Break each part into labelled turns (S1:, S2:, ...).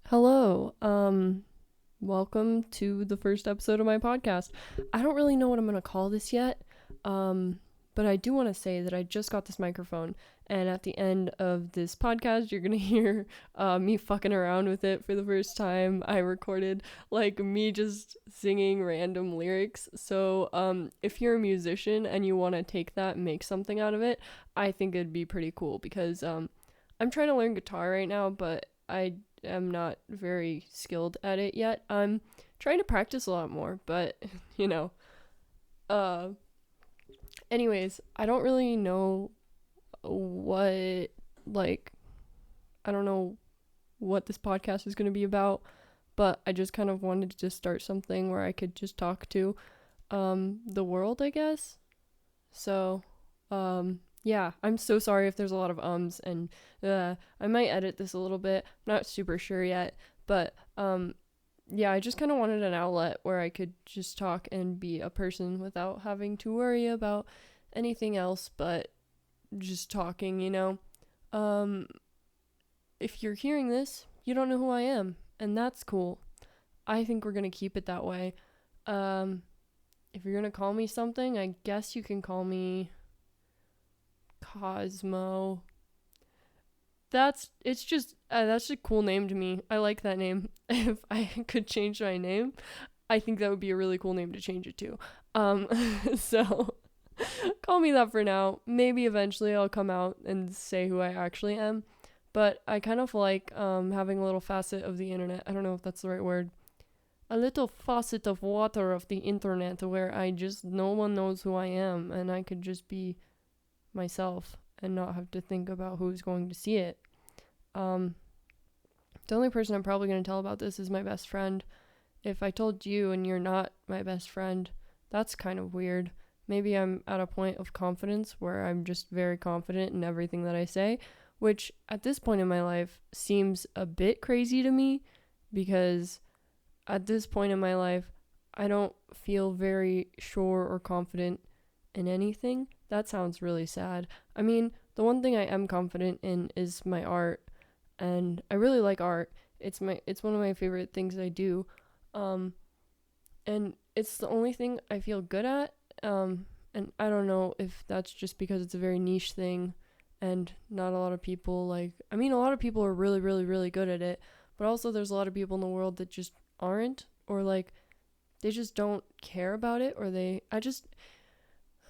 S1: Hello. Welcome to the first episode of my podcast. I don't really know what I'm going to call this yet. But I do want to say that I just got this microphone, and at the end of this podcast, you're going to hear me fucking around with it for the first time. I recorded like me just singing random lyrics. So, if you're a musician and you want to take that and make something out of it, I think it'd be pretty cool because I'm trying to learn guitar right now, but I am not very skilled at it yet. I'm trying to practice a lot more, but you know, uh anyways, I don't really know what like I don't know what this podcast is going to be about, but I just kind of wanted to just start something where I could just talk to the world, I guess. So, yeah, I'm so sorry if there's a lot of ums and I might edit this a little bit. I'm not super sure yet, but yeah, I just kind of wanted an outlet where I could just talk and be a person without having to worry about anything else but just talking, you know. Um if you're hearing this, you don't know who I am, and that's cool. I think we're going to keep it that way. Um if you're going to call me something, I guess you can call me Cosmo. That's a cool name to me. I like that name. If I could change my name, I think that would be a really cool name to change it to. Um so call me that for now. Maybe eventually I'll come out and say who I actually am. But I kind of like having a little facet of the internet. I don't know if that's the right word. A little faucet of water of the internet where I just no one knows who I am and I could just be myself and not have to think about who's going to see it. Um, the only person I'm probably going to tell about this is my best friend. If I told you and you're not my best friend, that's kind of weird. Maybe I'm at a point of confidence where I'm just very confident in everything that I say, which at this point in my life seems a bit crazy to me because at this point in my life, I don't feel very sure or confident in anything. That sounds really sad. I mean, the one thing I am confident in is my art, and I really like art. It's one of my favorite things I do. Um and it's the only thing I feel good at. And I don't know if that's just because it's a very niche thing and not a lot of people a lot of people are really really really good at it, but also there's a lot of people in the world that just aren't, or like they just don't care about it, or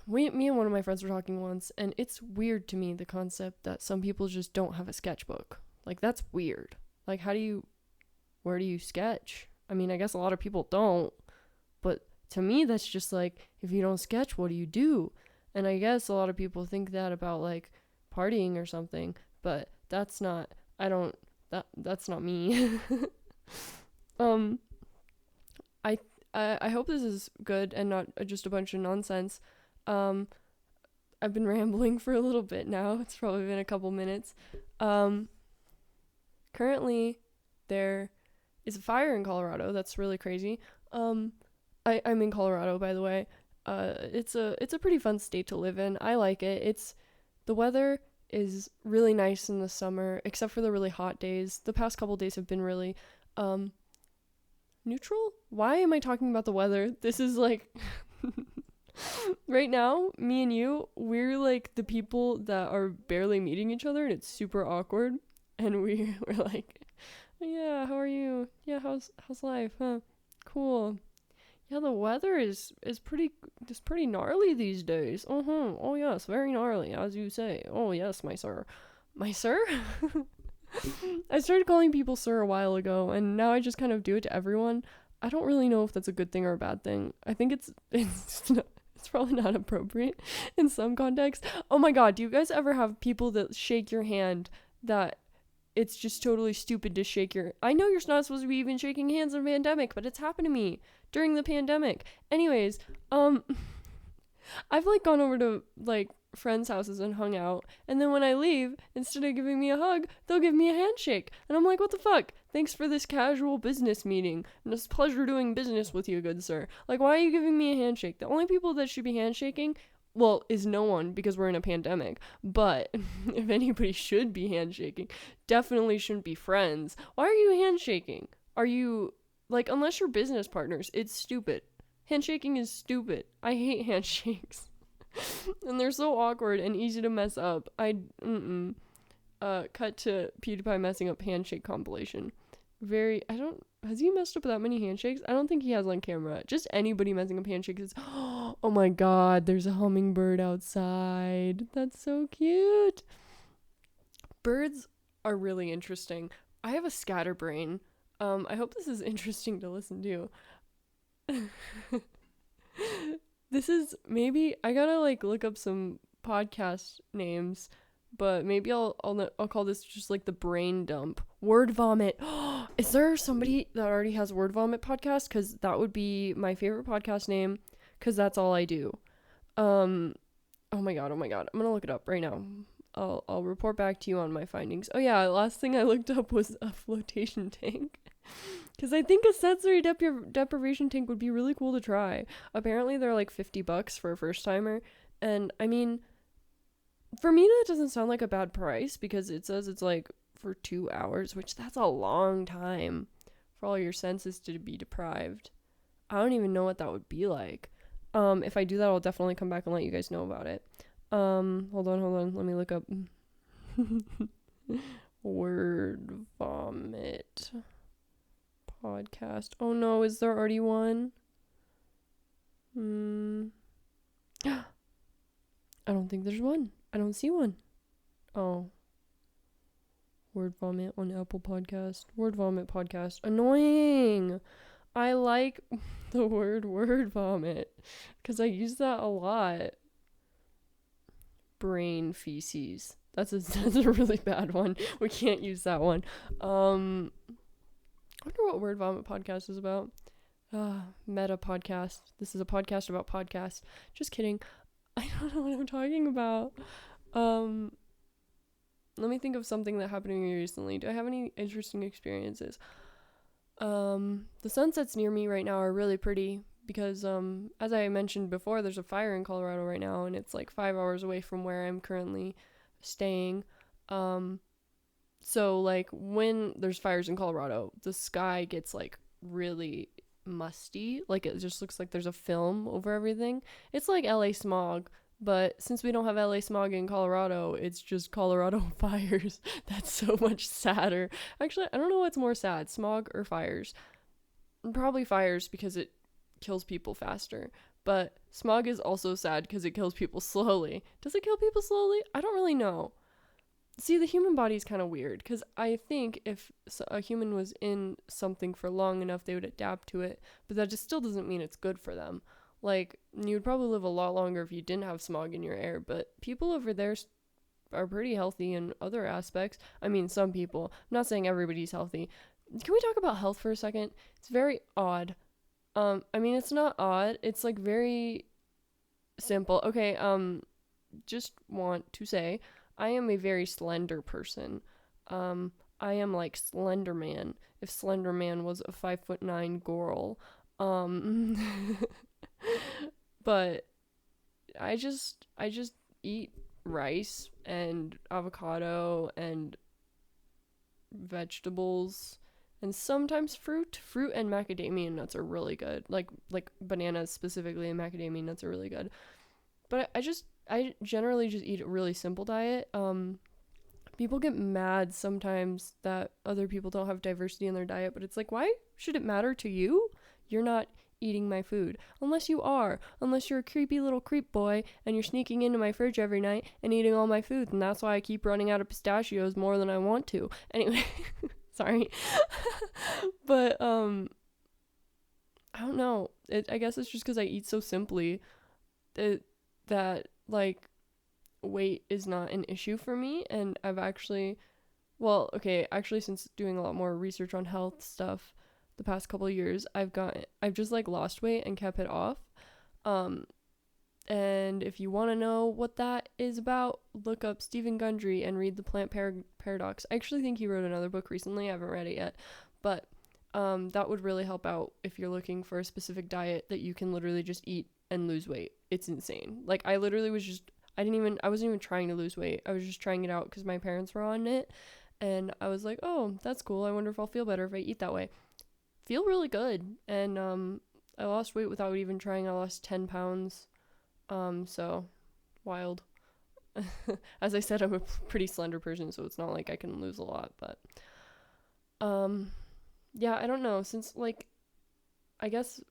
S1: me and one of my friends were talking once, and it's weird to me, the concept that some people just don't have a sketchbook. Like, that's weird. Like, where do you sketch? I mean, I guess a lot of people don't, but to me, that's just like, if you don't sketch, what do you do? And I guess a lot of people think that about like partying or something, but that's not me. um, I, I hope this is good and not just a bunch of nonsense. Um, I've been rambling for a little bit now. It's probably been a couple minutes. Um, Currently, there is a fire in Colorado. That's really crazy. I'm in Colorado, by the way. It's a pretty fun state to live in. I like it. The weather is really nice in the summer, except for the really hot days. The past couple days have been really um neutral. Why am I talking about the weather? This is like right now, me and you, we're like the people that are barely meeting each other, and it's super awkward. And we're like, yeah, how are you? Yeah, how's life? Huh? Cool. Yeah, the weather is pretty gnarly these days. Oh yes, very gnarly, as you say. Oh yes, my sir. My sir? I started calling people sir a while ago, and now I just kind of do it to everyone. I don't really know if that's a good thing or a bad thing. I think it's probably not appropriate in some context. Oh my god, do you guys ever have people that shake your hand that it's just totally stupid to shake your... I know you're not supposed to be even shaking hands in a pandemic, but it's happened to me during the pandemic. Anyways, I've like gone over to like friends' houses and hung out, and then when I leave, instead of giving me a hug, they'll give me a handshake. And I'm like, what the fuck? Thanks for this casual business meeting. And it's a pleasure doing business with you, good sir. Like, why are you giving me a handshake? The only people that should be handshaking, well, is no one, because we're in a pandemic. But if anybody should be handshaking, definitely shouldn't be friends. Why are you handshaking? Are you, like, unless you're business partners, it's stupid. Handshaking is stupid. I hate handshakes. And they're so awkward and easy to mess up. Cut to PewDiePie messing up handshake compilation. Has he messed up that many handshakes? I don't think he has on camera. Just anybody messing up handshakes is, oh my god, there's a hummingbird outside. That's so cute. Birds are really interesting. I have a scatterbrain. I hope this is interesting to listen to. This is, maybe I gotta like look up some podcast names, but maybe I'll call this just like the brain dump. Word vomit. Is there somebody that already has word vomit podcast? Because that would be my favorite podcast name, because that's all I do. Oh my god, I'm gonna look it up right now. I'll report back to you on my findings. Oh yeah, last thing I looked up was a flotation tank. Because I think a sensory deprivation tank would be really cool to try. Apparently they're like $50 for a first timer. And I mean, for me that doesn't sound like a bad price, because it says it's like for 2 hours, which that's a long time for all your senses to be deprived. I don't even know what that would be like. If I do that, I'll definitely come back and let you guys know about it. Hold on. Let me look up word vomit podcast. Oh no, is there already one? I don't think there's one. I don't see one. Oh. Word vomit on Apple Podcast. Word vomit podcast. Annoying. I like the word vomit because I use that a lot. Brain feces. That's a really bad one. We can't use that one. I wonder what word vomit podcast is about. Meta podcast. This is a podcast about podcasts. Just kidding. I don't know what I'm talking about. Let me think of something that happened to me recently. Do I have any interesting experiences? The sunsets near me right now are really pretty because, as I mentioned before, there's a fire in Colorado right now, and it's like 5 hours away from where I'm currently staying. So like when there's fires in Colorado, the sky gets like really musty. Like it just looks like there's a film over everything. It's like LA smog, but since we don't have LA smog in Colorado, it's just Colorado fires. That's so much sadder. Actually, I don't know what's more sad, smog or fires. Probably fires because it kills people faster. But smog is also sad because it kills people slowly. Does it kill people slowly? I don't really know. See, the human body is kind of weird because I think if a human was in something for long enough, they would adapt to it. But that just still doesn't mean it's good for them. Like, you would probably live a lot longer if you didn't have smog in your air. But people over there are pretty healthy in other aspects. I mean, some people. I'm not saying everybody's healthy. Can we talk about health for a second? It's very odd. I mean, it's not odd. It's like very simple. Okay, just want to say I am a very slender person. I am like Slender Man. If Slender Man was a 5'9" girl. But I just eat rice and avocado and vegetables and sometimes fruit and macadamia nuts are really good. Like bananas specifically and macadamia nuts are really good. But I generally just eat a really simple diet. People get mad sometimes that other people don't have diversity in their diet, but it's like, why should it matter to you? You're not eating my food. Unless you're a creepy little creep boy and you're sneaking into my fridge every night and eating all my food, and that's why I keep running out of pistachios more than I want to. Anyway, sorry. But, I don't know. I guess it's just because I eat so simply that like, weight is not an issue for me, and I've actually since doing a lot more research on health stuff the past couple of years, I've just like lost weight and kept it off. And if you want to know what that is about, look up Stephen Gundry and read The Plant Paradox. I actually think he wrote another book recently. I haven't read it yet, but that would really help out if you're looking for a specific diet that you can literally just eat and lose weight. it's insane. Like, I literally was just, I wasn't even trying to lose weight. I was just trying it out because my parents were on it. And I was like, oh, that's cool. I wonder if I'll feel better if I eat that way. Feel really good. And I lost weight without even trying. I lost 10 pounds. So wild. As I said, I'm a pretty slender person, so it's not like I can lose a lot. But yeah, I don't know. Since, like, I guess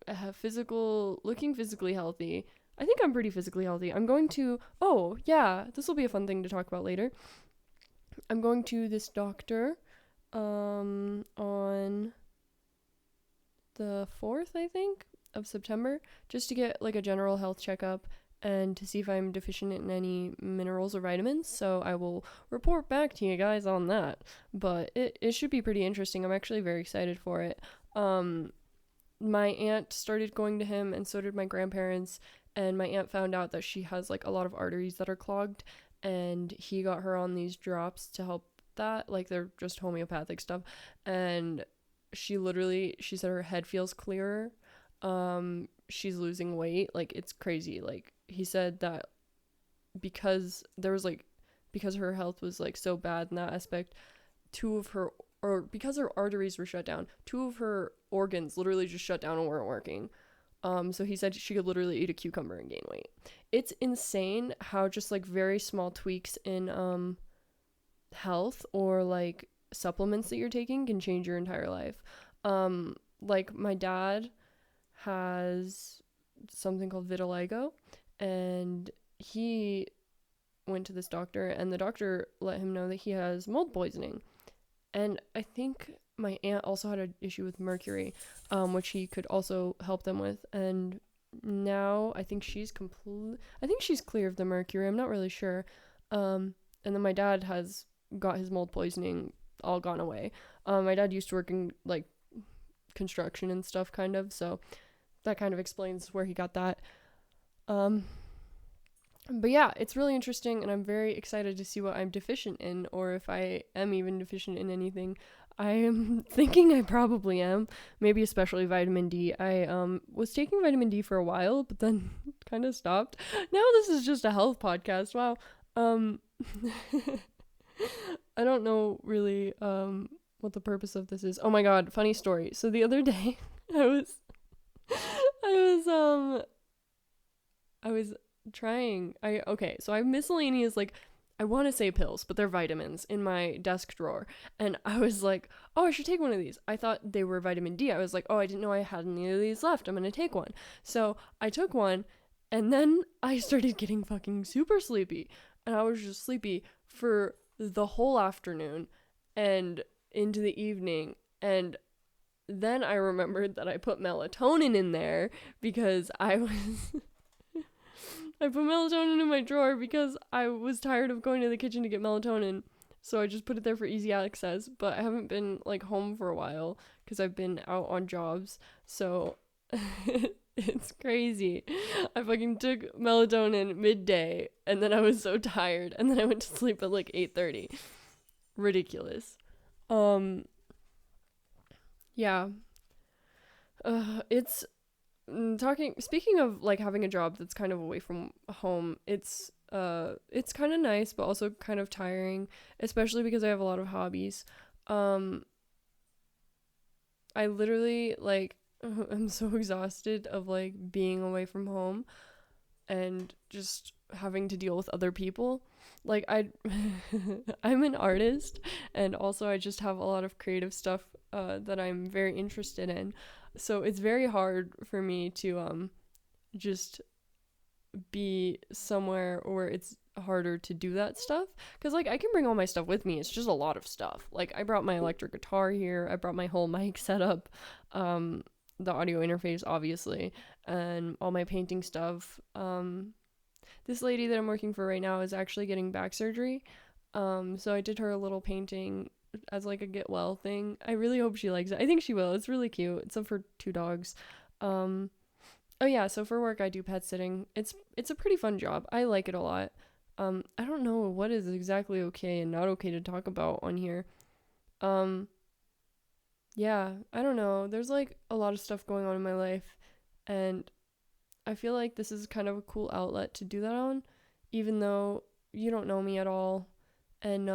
S1: looking physically healthy. I think I'm pretty physically healthy. I'm going to, oh, yeah, this will be a fun thing to talk about later. I'm going to this doctor on the 4th, I think, of September, just to get, like, a general health checkup and to see if I'm deficient in any minerals or vitamins. So I will report back to you guys on that. But it should be pretty interesting. I'm actually very excited for it. My aunt started going to him, and so did my grandparents, and my aunt found out that she has, like, a lot of arteries that are clogged, and he got her on these drops to help that. Like, they're just homeopathic stuff, and she said her head feels clearer. She's losing weight. Like, it's crazy. Like, he said that because her health was, like, so bad in that aspect, because her arteries were shut down, 2 of her organs literally just shut down and weren't working. So he said she could literally eat a cucumber and gain weight. It's insane how just, like, very small tweaks in health or, like, supplements that you're taking can change your entire life. Like, my dad has something called vitiligo, and he went to this doctor, and the doctor let him know that he has mold poisoning. And I think my aunt also had an issue with mercury, which he could also help them with. And now I think she's clear of the mercury. I'm not really sure. And then my dad has got his mold poisoning all gone away. My dad used to work in, like, construction and stuff, kind of. So that kind of explains where he got that. But yeah, it's really interesting, and I'm very excited to see what I'm deficient in, or if I am even deficient in anything. I am thinking I probably am, maybe especially vitamin D. I was taking vitamin D for a while, but then kind of stopped. Now this is just a health podcast. Wow. I don't know really what the purpose of this is. Oh my god, funny story. So the other day, I was so I have miscellaneous, like, I want to say pills, but they're vitamins in my desk drawer. And I was like, oh, I should take one of these. I thought they were vitamin D. I was like, oh, I didn't know I had any of these left. I'm going to take one. So I took one, and then I started getting fucking super sleepy. And I was just sleepy for the whole afternoon and into the evening. And then I remembered that I put melatonin in there because I put melatonin in my drawer because I was tired of going to the kitchen to get melatonin. So I just put it there for easy access. But I haven't been, like, home for a while because I've been out on jobs. So it's crazy. I fucking took melatonin midday, and then I was so tired. And then I went to sleep at, like, 8:30. Ridiculous. Yeah. It's... Speaking of, like, having a job that's kind of away from home, it's kind of nice, but also kind of tiring, especially because I have a lot of hobbies. I literally, like, I'm so exhausted of, like, being away from home and just having to deal with other people. Like, I'm an artist, and also I just have a lot of creative stuff that I'm very interested in. So it's very hard for me to just be somewhere where it's harder to do that stuff, because, like, I can bring all my stuff with me. It's just a lot of stuff. Like, I brought my electric guitar here, I brought my whole mic setup, the audio interface, obviously, and all my painting stuff. This lady that I'm working for right now is actually getting back surgery, so I did her a little painting as, like, a get well thing. I really hope she likes it. I think she will. It's really cute. It's up for 2 dogs. Oh yeah, so for work I do pet sitting. It's a pretty fun job. I like it a lot. I don't know what is exactly okay and not okay to talk about on here. Yeah, I don't know. There's, like, a lot of stuff going on in my life, and I feel like this is kind of a cool outlet to do that on, even though you don't know me at all, and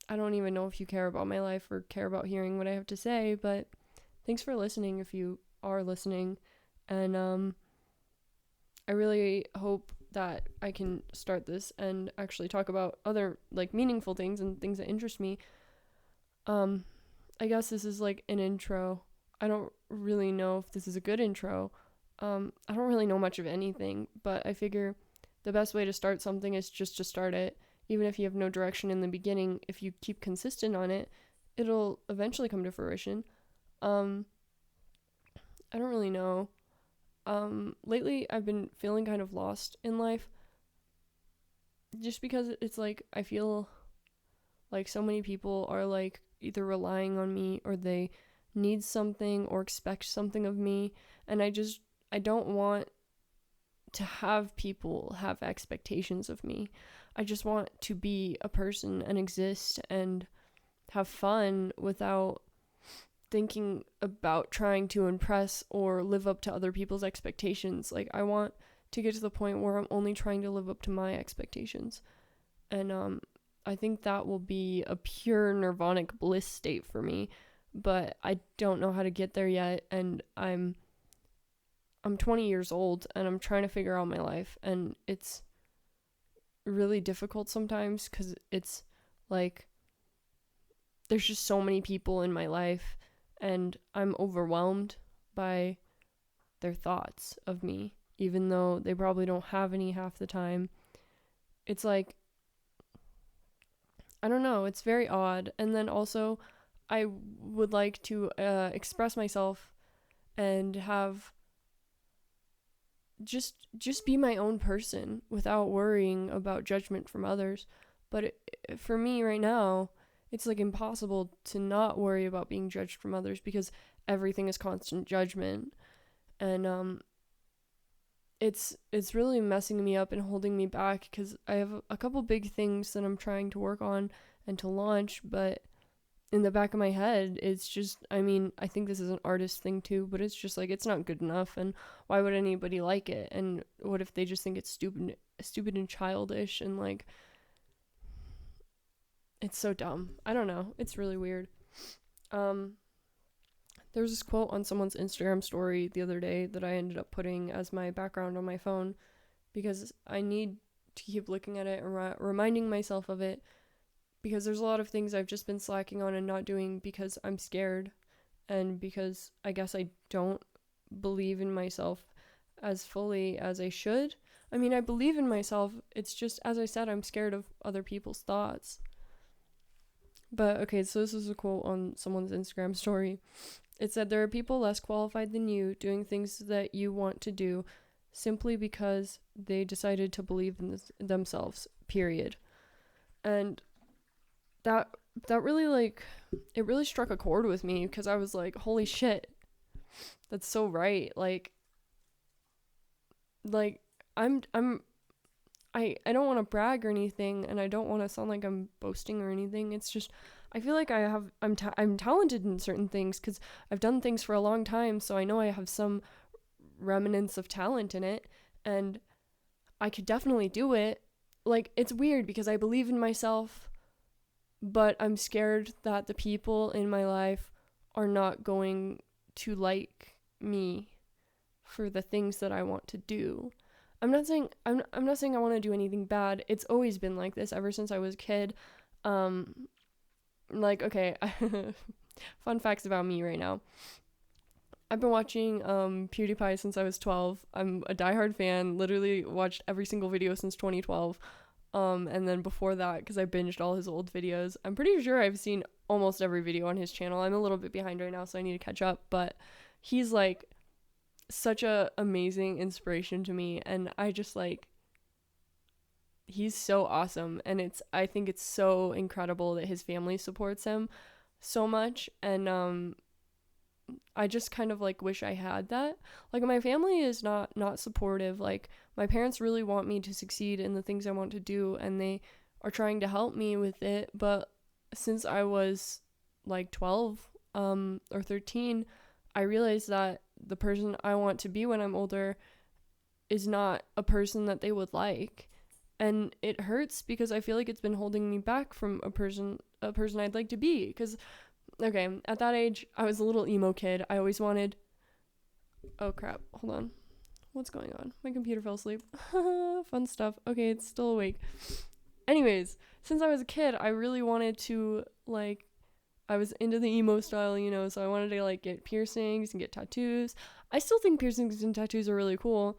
S1: I don't even know if you care about my life or care about hearing what I have to say, but thanks for listening if you are listening. And I really hope that I can start this and actually talk about other like meaningful things and things that interest me. I guess this is like an intro. I don't really know if this is a good intro. I don't really know much of anything, but I figure the best way to start something is just to start it. Even if you have no direction in the beginning, if you keep consistent on it, it'll eventually come to fruition. I don't really know. Lately I've been feeling kind of lost in life just because it's like I feel like so many people are like either relying on me or they need something or expect something of me, and I don't want to have people have expectations of me. I just want to be a person and exist and have fun without thinking about trying to impress or live up to other people's expectations. Like, I want to get to the point where I'm only trying to live up to my expectations. And I think that will be a pure nirvanic bliss state for me, but I don't know how to get there yet, and I'm 20 years old and I'm trying to figure out my life, and it's really difficult sometimes cuz it's like there's just so many people in my life and I'm overwhelmed by their thoughts of me, even though they probably don't have any half the time. It's like, I don't know, it's very odd. And then also, I would like to express myself and have just be my own person without worrying about judgment from others. But for me right now, it's like impossible to not worry about being judged from others because everything is constant judgment. And it's really messing me up and holding me back because I have a couple big things that I'm trying to work on and to launch, but in the back of my head, it's just, I mean, I think this is an artist thing too, but it's just like, it's not good enough, and why would anybody like it? And what if they just think it's stupid and childish, and like, it's so dumb. I don't know. It's really weird. There was this quote on someone's Instagram story the other day that I ended up putting as my background on my phone because I need to keep looking at it and reminding myself of it, because there's a lot of things I've just been slacking on and not doing because I'm scared and because I guess I don't believe in myself as fully as I should. I mean, I believe in myself. It's just, as I said, I'm scared of other people's thoughts. But okay, so this is a quote on someone's Instagram story. It said, "There are people less qualified than you doing things that you want to do simply because they decided to believe in themselves, period." And that really, like, it really struck a chord with me because I was like, holy shit, that's so right. Like I don't want to brag or anything, and I don't want to sound like I'm boasting or anything. It's just, I feel like I'm talented in certain things because I've done things for a long time, so I know I have some remnants of talent in it, and I could definitely do it. Like, it's weird because I believe in myself, but I'm scared that the people in my life are not going to like me for the things that I want to do. I'm not saying I want to do anything bad. It's always been like this ever since I was a kid. Like, okay, fun facts about me right now. I've been watching PewDiePie since I was 12. I'm a diehard fan. Literally watched every single video since 2012. And then before that, because I binged all his old videos, I'm pretty sure I've seen almost every video on his channel. I'm a little bit behind right now, so I need to catch up. But he's like such a amazing inspiration to me, and I just like, he's so awesome, and I think it's so incredible that his family supports him so much, and I just kind of like wish I had that. Like, my family is not supportive. Like, my parents really want me to succeed in the things I want to do, and they are trying to help me with it, but since I was like 12 or 13, I realized that the person I want to be when I'm older is not a person that they would like. And it hurts because I feel like it's been holding me back from a person I'd like to be. Because, okay, at that age, I was a little emo kid. I always wanted... Oh, crap. Hold on. What's going on? My computer fell asleep. Fun stuff. Okay, it's still awake. Anyways, since I was a kid, I really wanted to, like... I was into the emo style, you know, so I wanted to, like, get piercings and get tattoos. I still think piercings and tattoos are really cool.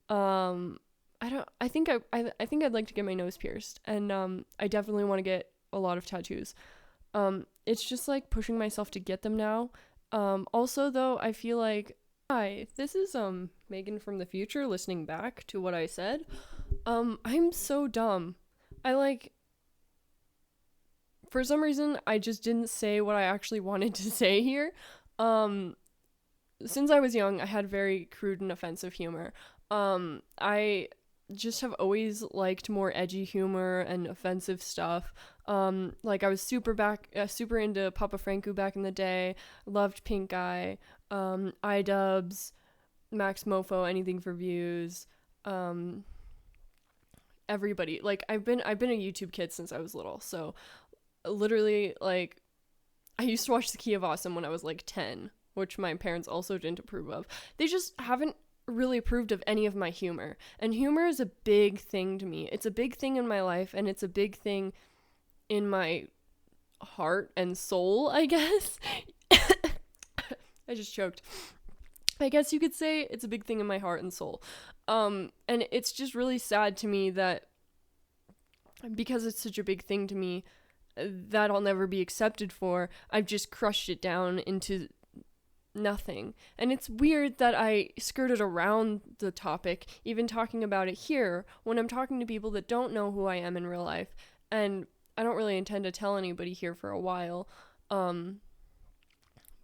S1: I think I'd like to get my nose pierced, and I definitely want to get a lot of tattoos. It's just like pushing myself to get them now. Also though, I feel like, hi, this is Megan from the future listening back to what I said. I'm so dumb. For some reason, I just didn't say what I actually wanted to say here. Since I was young, I had very crude and offensive humor. I just have always liked more edgy humor and offensive stuff. Like I was super into Papa Franco back in the day. Loved Pink Eye, iDubbbz, Max Mofo, Anything for Views. Everybody. Like I've been a YouTube kid since I was little. So literally, like, I used to watch The Key of Awesome when I was like 10, which my parents also didn't approve of. They just haven't really approved of any of my humor, and humor is a big thing to me. It's a big thing in my life, and it's a big thing in my heart and soul, I guess. I just choked. I guess you could say it's a big thing in my heart and soul. And it's just really sad to me that because it's such a big thing to me that I'll never be accepted for, I've just crushed it down into nothing. And it's weird that I skirted around the topic, even talking about it here, when I'm talking to people that don't know who I am in real life, and I don't really intend to tell anybody here for a while.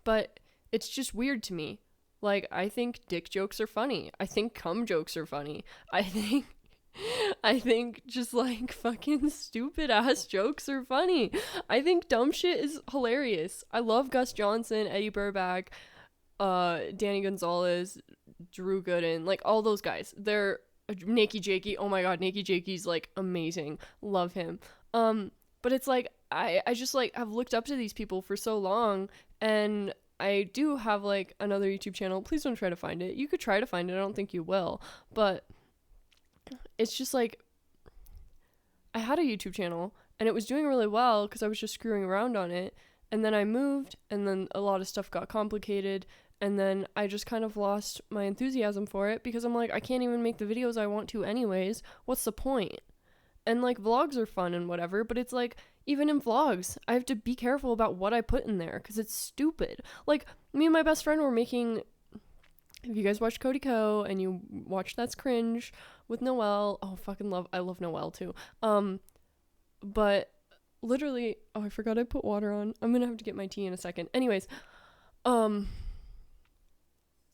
S1: But it's just weird to me. Like, I think dick jokes are funny. I think cum jokes are funny. I think just like fucking stupid ass jokes are funny. I think dumb shit is hilarious. I love Gus Johnson, Eddie Burback, Danny Gonzalez, Drew Gooden, like all those guys. They're Nakey Jakey. Oh my god, Nakey Jakey's like amazing. Love him. But it's like I just like have looked up to these people for so long, and I do have like another YouTube channel. Please don't try to find it. You could try to find it. I don't think you will. But it's just like I had a YouTube channel and it was doing really well because I was just screwing around on it. And then I moved, and then a lot of stuff got complicated, and then I just kind of lost my enthusiasm for it because I'm like, I can't even make the videos I want to anyways. What's the point? And like vlogs are fun and whatever, but it's like even in vlogs, I have to be careful about what I put in there because it's stupid. Like me and my best friend were making, if you guys watch Cody Co and you watch That's Cringe with Noelle, I love Noelle too. But literally, I forgot I put water on. I'm gonna have to get my tea in a second. Anyways, me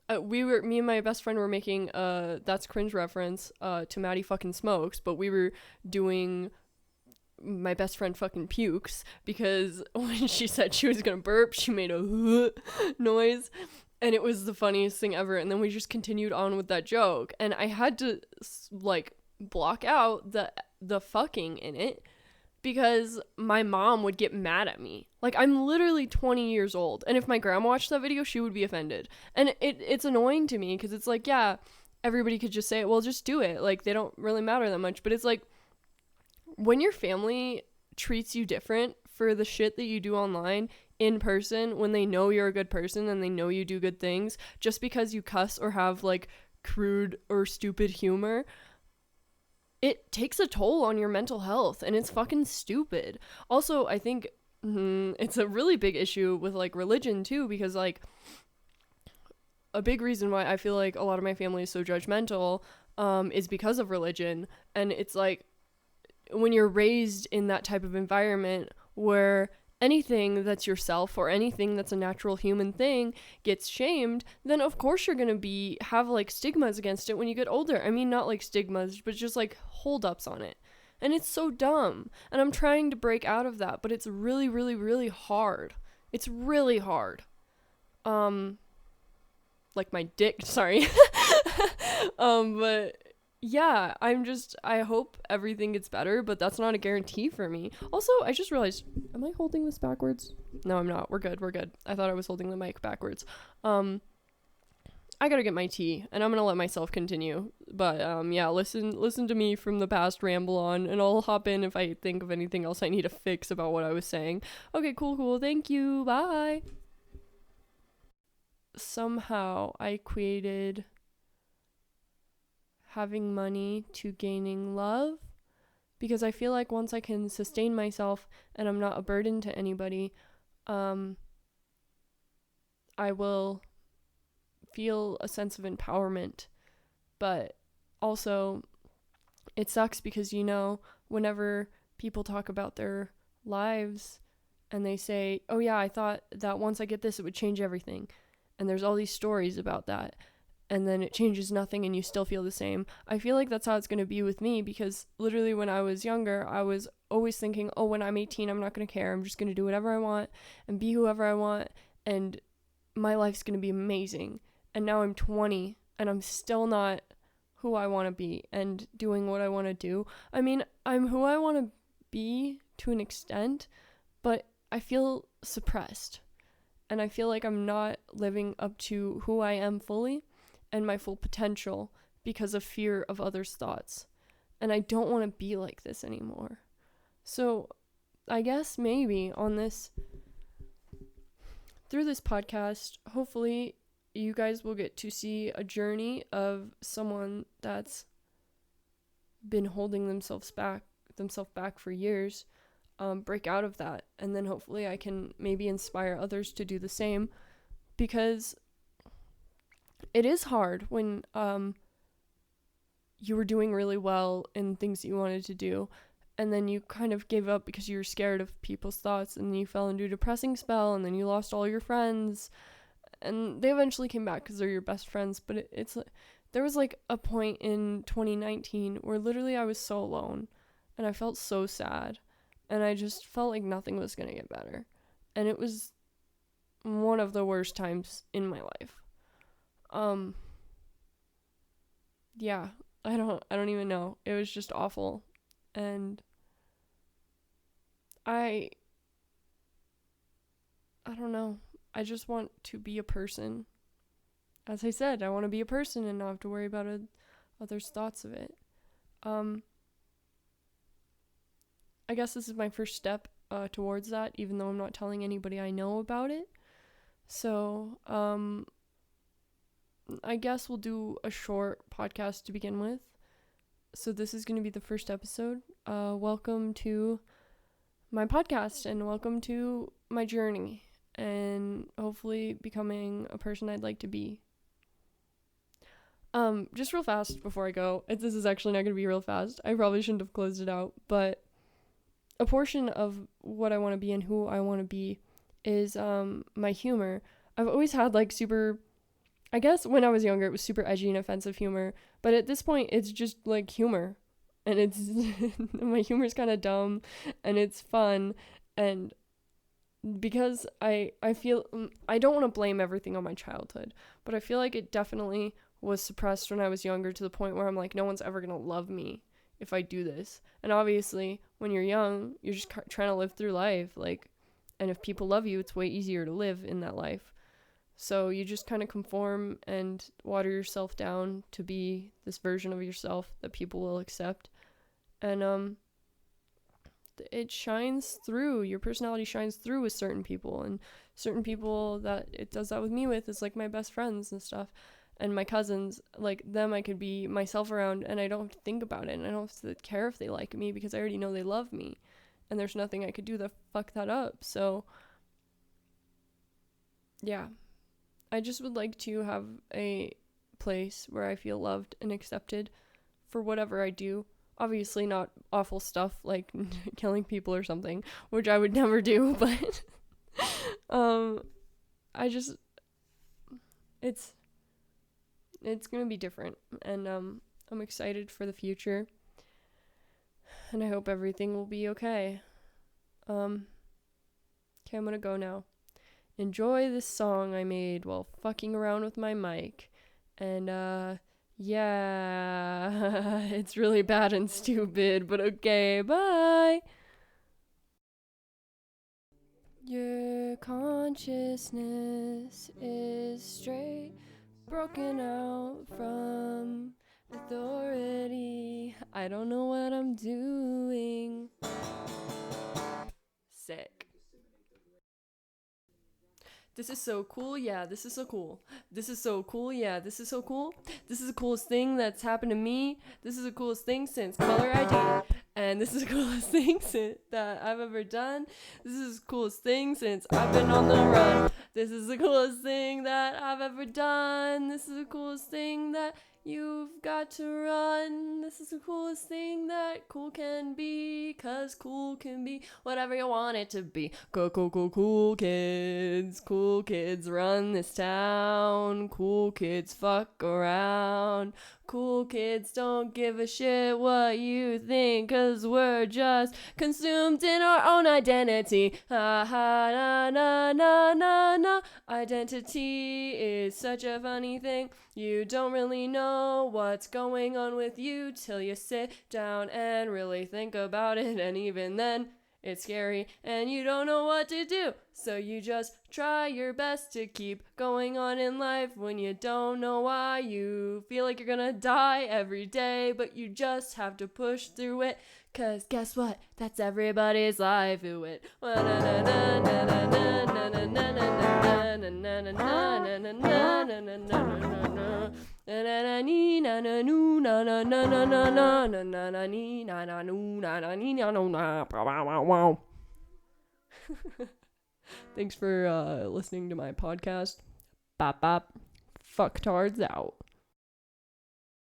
S1: and my best friend were making That's Cringe reference to Maddie fucking Smokes, but we were doing my best friend fucking pukes because when she said she was gonna burp, she made a noise, and it was the funniest thing ever. And then we just continued on with that joke, and I had to like block out the fucking in it because my mom would get mad at me. Like, I'm literally 20 years old, and if my grandma watched that video, she would be offended. And it's annoying to me because it's like, yeah, everybody could just say, well, just do it. Like, they don't really matter that much. But it's like, when your family treats you different for the shit that you do online in person, when they know you're a good person and they know you do good things, just because you cuss or have like crude or stupid humor, it takes a toll on your mental health, and it's fucking stupid. Also, I think it's a really big issue with like religion too, because like a big reason why I feel like a lot of my family is so judgmental is because of religion. And it's like, when you're raised in that type of environment where anything that's yourself or anything that's a natural human thing gets shamed, then of course you're gonna have like stigmas against it when you get older. I mean, not like stigmas, but just like holdups on it. And it's so dumb. And I'm trying to break out of that, but it's really, really, really hard. It's really hard. Like my dick, sorry. But yeah, I hope everything gets better, but that's not a guarantee for me. Also, I just realized, am I holding this backwards? No, I'm not. We're good. We're good. I thought I was holding the mic backwards. I gotta get my tea, and I'm gonna let myself continue. But yeah, listen to me from the past ramble on, and I'll hop in if I think of anything else I need to fix about what I was saying. Okay, cool. Thank you. Bye. Somehow I equated having money to gaining love, because I feel like once I can sustain myself and I'm not a burden to anybody, I will feel a sense of empowerment. But also, it sucks because, whenever people talk about their lives and they say, oh yeah, I thought that once I get this, it would change everything. And there's all these stories about that. And then it changes nothing and you still feel the same. I feel like that's how it's going to be with me, because literally when I was younger, I was always thinking, oh, when I'm 18, I'm not going to care. I'm just going to do whatever I want and be whoever I want. And my life's going to be amazing. And now I'm 20 and I'm still not who I want to be and doing what I want to do. I mean, I'm who I want to be to an extent, but I feel suppressed. And I feel like I'm not living up to who I am fully and my full potential because of fear of others' thoughts. And I don't want to be like this anymore. So I guess maybe through this podcast, hopefully you guys will get to see a journey of someone that's been holding themselves back for years, break out of that. And then hopefully I can maybe inspire others to do the same, because it is hard when you were doing really well in things that you wanted to do, and then you kind of gave up because you were scared of people's thoughts, and you fell into a depressing spell, and then you lost all your friends, and they eventually came back because they're your best friends. But there was like a point in 2019 where literally I was so alone, and I felt so sad, and I just felt like nothing was gonna get better, and it was one of the worst times in my life. Yeah, I don't even know. It was just awful. And I don't know. I just want to be a person. As I said, I want to be a person and not have to worry about others' thoughts of it. I guess this is my first step towards that, even though I'm not telling anybody I know about it. So, I guess we'll do a short podcast to begin with. So this is going to be the first episode. Welcome to my podcast and welcome to my journey and hopefully becoming a person I'd like to be. Just real fast before I go, this is actually not going to be real fast. I probably shouldn't have closed it out, but a portion of what I want to be and who I want to be is my humor. I've always had like super, I guess when I was younger it was super edgy and offensive humor, but at this point it's just like humor, and it's my humor's kind of dumb and it's fun. And because I feel, I don't want to blame everything on my childhood, but I feel like it definitely was suppressed when I was younger, to the point where I'm like, no one's ever gonna love me if I do this. And obviously when you're young, you're just trying to live through life, like, and if people love you, it's way easier to live in that life. So you just kind of conform and water yourself down to be this version of yourself that people will accept. And it shines through, your personality shines through with certain people, and certain people that it does that with me with is like my best friends and stuff. And my cousins, like them, I could be myself around and I don't have to think about it, and I don't have to care if they like me because I already know they love me, and there's nothing I could do to fuck that up. So yeah, I just would like to have a place where I feel loved and accepted for whatever I do. Obviously not awful stuff like killing people or something, which I would never do, but I just, it's gonna be different, and I'm excited for the future, and I hope everything will be okay. Okay, I'm gonna go now. Enjoy this song I made while fucking around with my mic, And yeah, it's really bad and stupid, but okay, bye. Your consciousness is straight broken out from authority. I don't know what I'm doing. Sick. This is so cool. Yeah, this is so cool. This is so cool. Yeah, this is so cool. This is the coolest thing that's happened to me. This is the coolest thing since caller ID. And this is the coolest thing that I've ever done. This is the coolest thing since I've been on the run. This is the coolest thing that I've ever done. This is the coolest thing that you've got to run. This is the coolest thing that cool can be. Cause cool can be whatever you want it to be. Cool, cool, cool, cool kids. Cool kids run this town. Cool kids fuck around. Cool kids don't give a shit what you think, cause we're just consumed in our own identity. Ha ha na na na na na. Identity is such a funny thing. You don't really know what's going on with you till you sit down and really think about it, and even then, it's scary and you don't know what to do. So you just try your best to keep going on in life when you don't know why. You feel like you're gonna die every day, but you just have to push through it. Cause guess what? That's everybody's life. Ooh, it. Thanks for listening to my podcast. Bop bop. Fucktards out.